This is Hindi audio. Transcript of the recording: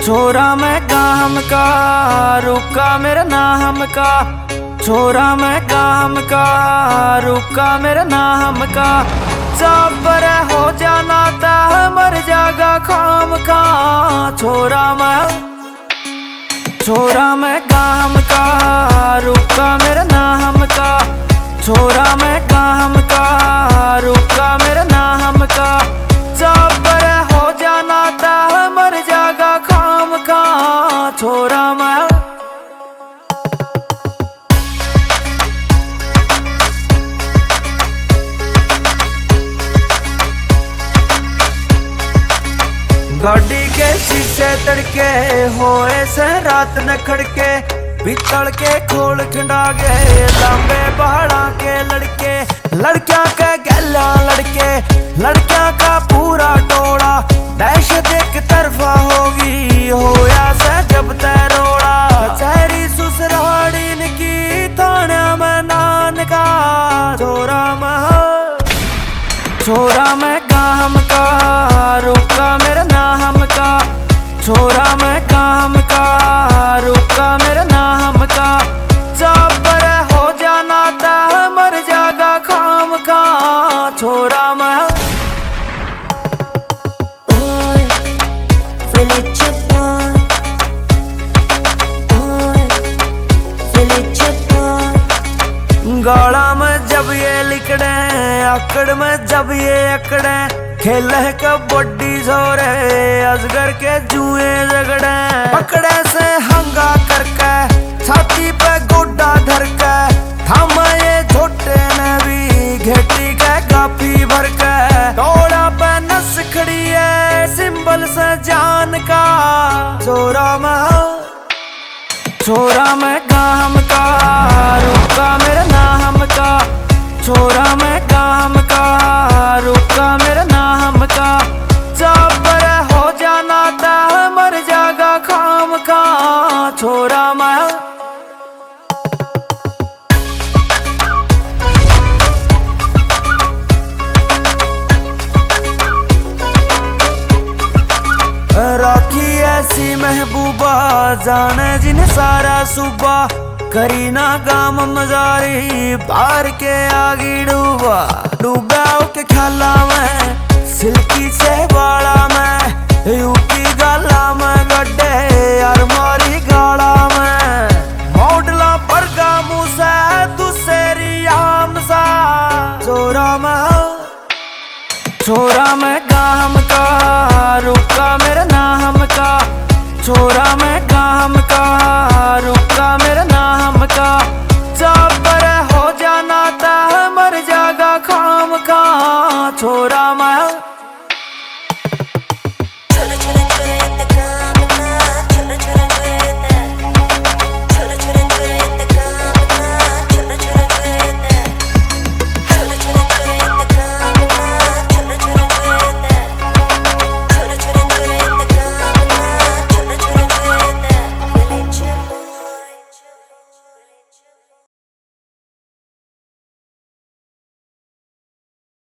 छोरा मैं काम का रुका मेरा नाम का। छोरा मैं काम का रुका मेरा नाम का। चापर हो जाना ता मर जागा खाम का। छोरा मैं काम का रुका मेरा नाम का। छोरा मैं काम का रुका मेरा नाम का। चापर हो जाना ता मर जागा खाम का। छोरा मैं गाड़ी के शीशे तड़के होए से रात न खड़के। पीतल के खोल खिंडा गए लंबे पहाड़ा के लड़के। लड़कियां के गैला लड़के लड़कियां का पूरा टोला। दहशत एक तरफा होगी होया से जब तैरोड़ा। कचहरी ससुराड़ी की थाना में नान का। छोरा मैं काम का रुका मेरा नाम का। छोरा मैं काम का रुका मेरा नाम का। चापर हो जाना ता मर जागा खाम का। छोरा मैं गाड़ा में जब ये लिकड़े आकड़ में जब ये अकड़े। खेल है कबड्डी जोरे अजगर के जुए झगड़े। पकड़े से हंगा करके छाती पे गोडा धर के। थम ये छोटे ने भी घेटी के काफी भर के। टोड़ा पे नस खड़ी है सिंबल से जान का। छोरा मैं काम का रुका मेरा नाम का। छोरा मैं काम का रुका मेरा नाम का। चापर हो जाना ता मर जागा खाम का। छोरा मैं राखी ऐसी महबूबा जाने जिन्हें सारा सूबा। करी ना गाम मजारी पार के आगे डूबा। डूबा के खाला में सिल्की से बाला में यूकी गाला में गड्ढे यार मार